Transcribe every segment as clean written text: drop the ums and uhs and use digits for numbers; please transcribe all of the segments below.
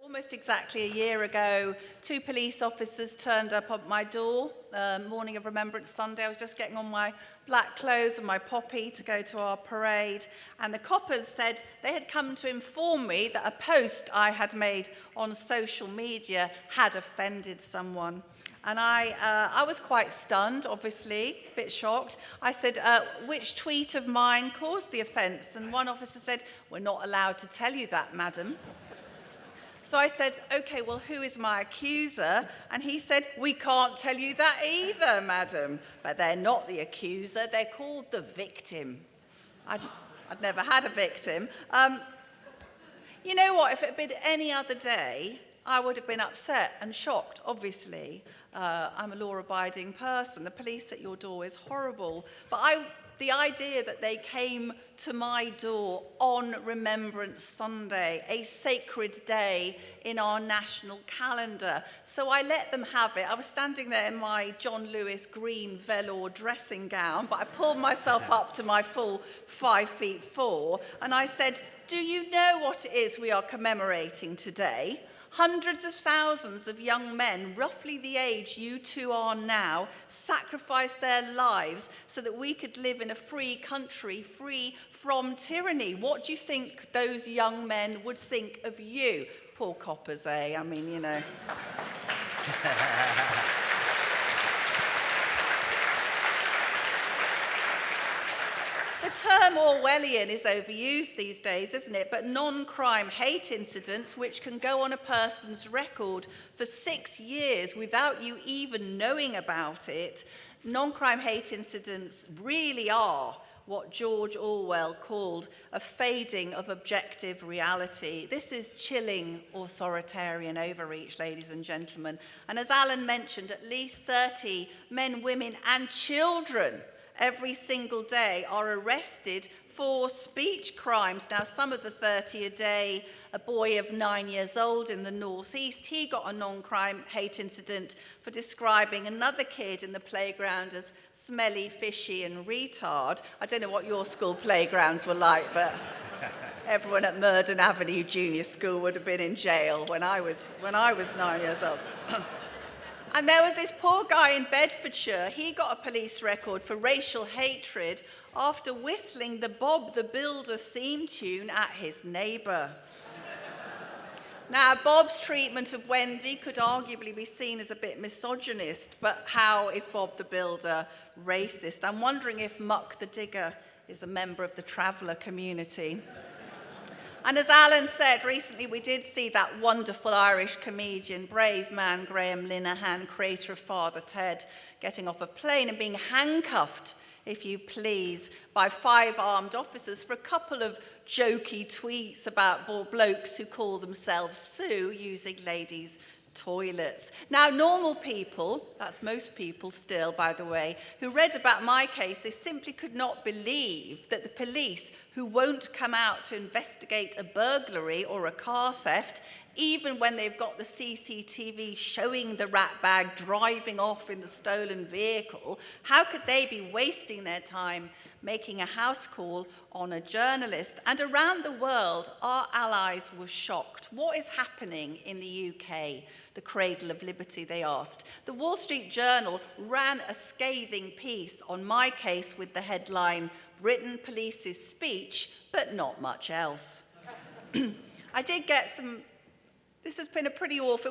Almost exactly a year ago, 2 police officers turned up at my door, morning of Remembrance Sunday. I was just getting on my black clothes and my poppy to go to our parade, and the coppers said they had come to inform me that a post I had made on social media had offended someone. And I was quite stunned, obviously, a bit shocked. I said, which tweet of mine caused the offence? And one officer said, "We're not allowed to tell you that, madam." So I said, "Okay, well, who is my accuser?" And he said, "We can't tell you that either, madam." But they're not the accuser, they're called the victim. I'd never had a victim. You know what, if it had been any other day, I would have been upset and shocked, obviously. I'm a law-abiding person. The police at your door is horrible. But the idea that they came to my door on Remembrance Sunday, a sacred day in our national calendar. So I let them have it. I was standing there in my John Lewis green velour dressing gown, but I pulled myself up to my full 5'4", and I said, "Do you know what it is we are commemorating today? Hundreds of thousands of young men, roughly the age you two are now, sacrificed their lives so that we could live in a free country, free from tyranny. What do you think those young men would think of you?" Poor coppers, eh? I mean, you know. The term Orwellian is overused these days, isn't it? But non-crime hate incidents, which can go on a person's record for 6 years without you even knowing about it, non-crime hate incidents really are what George Orwell called a fading of objective reality. This is chilling authoritarian overreach, ladies and gentlemen. And as Alan mentioned, at least 30 men, women, and children every single day are arrested for speech crimes. Now, some of the 30 a day, a boy of 9 years old in the northeast, he got a non-crime hate incident for describing another kid in the playground as smelly, fishy, and retard. I don't know what your school playgrounds were like, but everyone at Murden Avenue Junior School would have been in jail when I was 9 years old. And there was this poor guy in Bedfordshire. He got a police record for racial hatred after whistling the Bob the Builder theme tune at his neighbour. Now, Bob's treatment of Wendy could arguably be seen as a bit misogynist, but how is Bob the Builder racist? I'm wondering if Muck the Digger is a member of the traveller community. And as Alan said, recently we did see that wonderful Irish comedian, brave man Graham Linehan, creator of Father Ted, getting off a plane and being handcuffed, if you please, by 5 armed officers for a couple of jokey tweets about blokes who call themselves Sue using ladies' toilets. Now, normal people, that's most people still, by the way, who read about my case, they simply could not believe that the police, who won't come out to investigate a burglary or a car theft, even when they've got the CCTV showing the rat bag driving off in the stolen vehicle, how could they be wasting their time making a house call on a journalist? And around the world, our allies were shocked. What is happening in the UK? The cradle of liberty, they asked. The Wall Street Journal ran a scathing piece on my case with the headline, "Britain police's speech, but not much else." I did get some. This has been it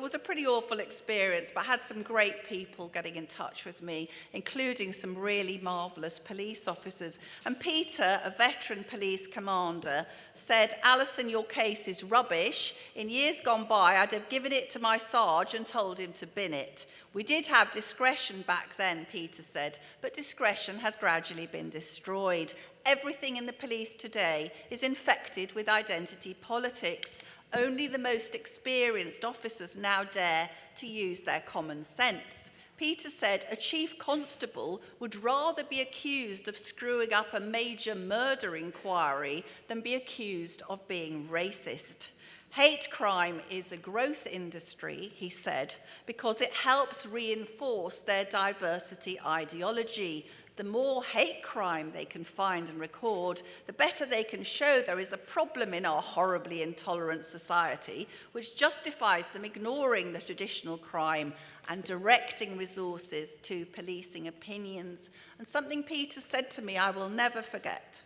was a pretty awful experience, but I had some great people getting in touch with me, including some really marvellous police officers. And Peter, a veteran police commander, said, "Alison, your case is rubbish. In years gone by, I'd have given it to my sarge and told him to bin it. We did have discretion back then," Peter said, "but discretion has gradually been destroyed. Everything in the police today is infected with identity politics. Only the most experienced officers now dare to use their common sense." Peter said a chief constable would rather be accused of screwing up a major murder inquiry than be accused of being racist. Hate crime is a growth industry, he said, because it helps reinforce their diversity ideology. The more hate crime they can find and record, the better they can show there is a problem in our horribly intolerant society, which justifies them ignoring the traditional crime and directing resources to policing opinions. And something Peter said to me I will never forget.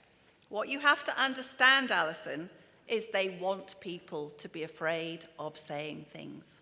What you have to understand, Alison, is they want people to be afraid of saying things.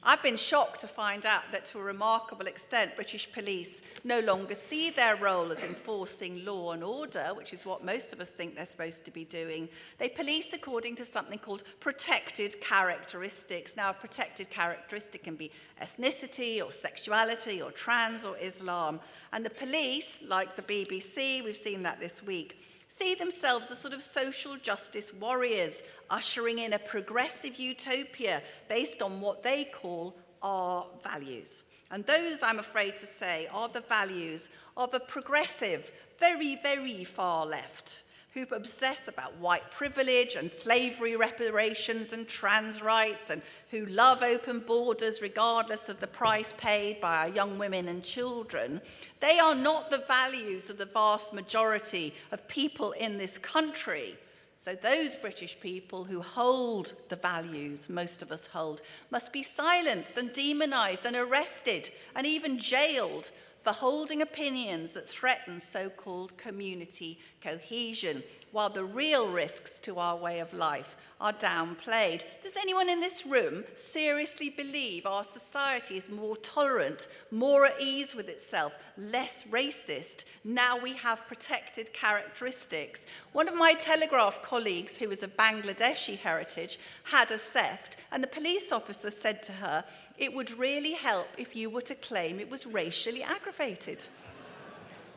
I've been shocked to find out that to a remarkable extent, British police no longer see their role as enforcing law and order, which is what most of us think they're supposed to be doing. They police according to something called protected characteristics. Now, a protected characteristic can be ethnicity or sexuality or trans or Islam. And the police, like the BBC, we've seen that this week, see themselves as sort of social justice warriors, ushering in a progressive utopia based on what they call our values. And those, I'm afraid to say, are the values of a progressive, very, very far left, who obsess about white privilege and slavery reparations and trans rights, and who love open borders regardless of the price paid by our young women and children. They are not the values of the vast majority of people in this country. So those British people who hold the values most of us hold must be silenced and demonized and arrested and even jailed for holding opinions that threaten so-called community cohesion, while the real risks to our way of life are downplayed. Does anyone in this room seriously believe our society is more tolerant, more at ease with itself, less racist, now we have protected characteristics? One of my Telegraph colleagues, who was of Bangladeshi heritage, had a theft, and the police officer said to her, "It would really help if you were to claim it was racially aggravated."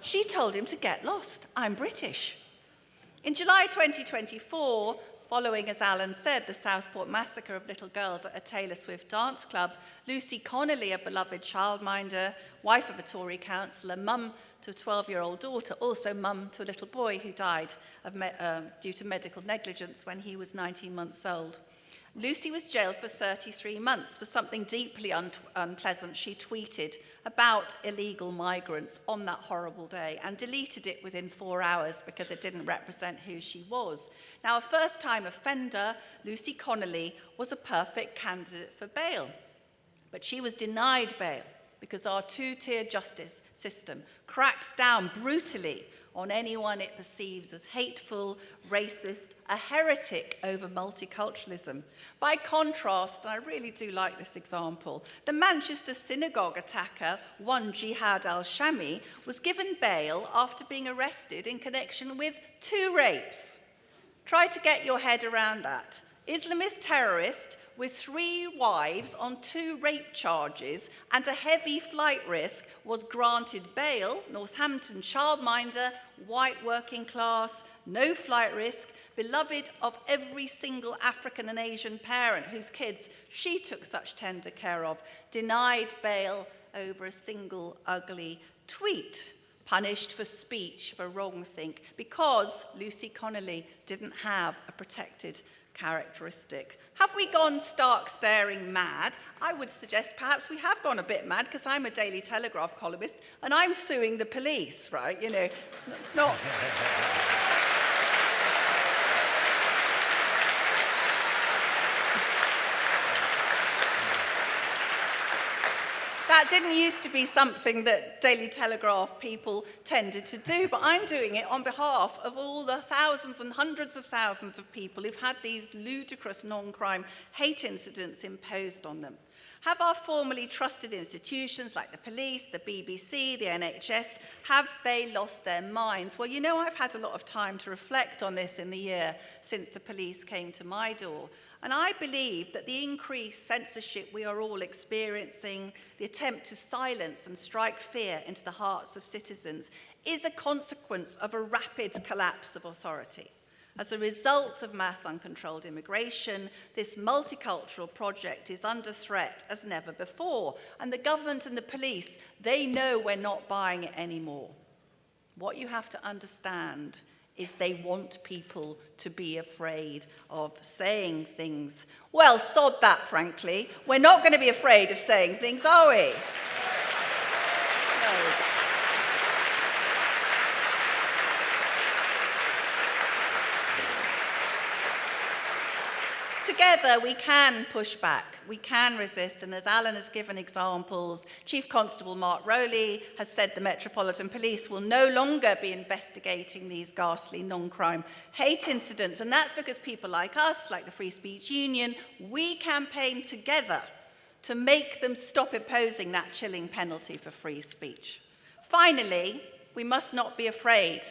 She told him to get lost. I'm British. In July 2024, following, as Alan said, the Southport massacre of little girls at a Taylor Swift dance club, Lucy Connelly, a beloved childminder, wife of a Tory councillor, mum to a 12-year-old daughter, also mum to a little boy who died due to medical negligence when he was 19 months old. Lucy was jailed for 33 months for something deeply unpleasant she tweeted about illegal migrants on that horrible day, and deleted it within 4 hours because it didn't represent who she was. Now, a first-time offender, Lucy Connelly, was a perfect candidate for bail, but she was denied bail because our two-tier justice system cracks down brutally on anyone it perceives as hateful, racist, a heretic over multiculturalism. By contrast, and I really do like this example, the Manchester synagogue attacker, one Jihad al-Shami, was given bail after being arrested in connection with 2 rapes. Try to get your head around that. Islamist terrorist with 3 wives on 2 rape charges and a heavy flight risk was granted bail. Northampton childminder, white working class, no flight risk, beloved of every single African and Asian parent whose kids she took such tender care of, denied bail over a single ugly tweet, punished for speech for wrongthink because Lucy Connelly didn't have a protected characteristic. Have we gone stark staring mad? I would suggest perhaps we have gone a bit mad, because I'm a Daily Telegraph columnist and I'm suing the police, right? You know, it's not... That didn't used to be something that Daily Telegraph people tended to do, but I'm doing it on behalf of all the thousands and hundreds of thousands of people who've had these ludicrous non-crime hate incidents imposed on them. Have our formerly trusted institutions like the police, the BBC, the NHS, have they lost their minds? Well, you know, I've had a lot of time to reflect on this in the year since the police came to my door. And I believe that the increased censorship we are all experiencing, the attempt to silence and strike fear into the hearts of citizens, is a consequence of a rapid collapse of authority. As a result of mass uncontrolled immigration, this multicultural project is under threat as never before. And the government and the police, they know we're not buying it anymore. What you have to understand is they want people to be afraid of saying things. Well, sod that, frankly. We're not going to be afraid of saying things, are we? No. Together, we can push back, we can resist, and as Alan has given examples, Chief Constable Mark Rowley has said the Metropolitan Police will no longer be investigating these ghastly non-crime hate incidents, and that's because people like us, like the Free Speech Union, we campaign together to make them stop imposing that chilling penalty for free speech. Finally, we must not be afraid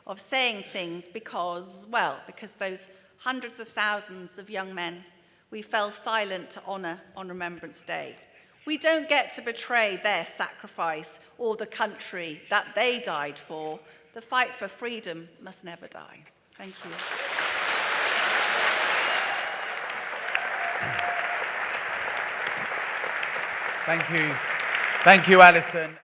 of saying things because those hundreds of thousands of young men we fell silent to honour on Remembrance Day. We don't get to betray their sacrifice or the country that they died for. The fight for freedom must never die. Thank you. Thank you. Thank you, Alison.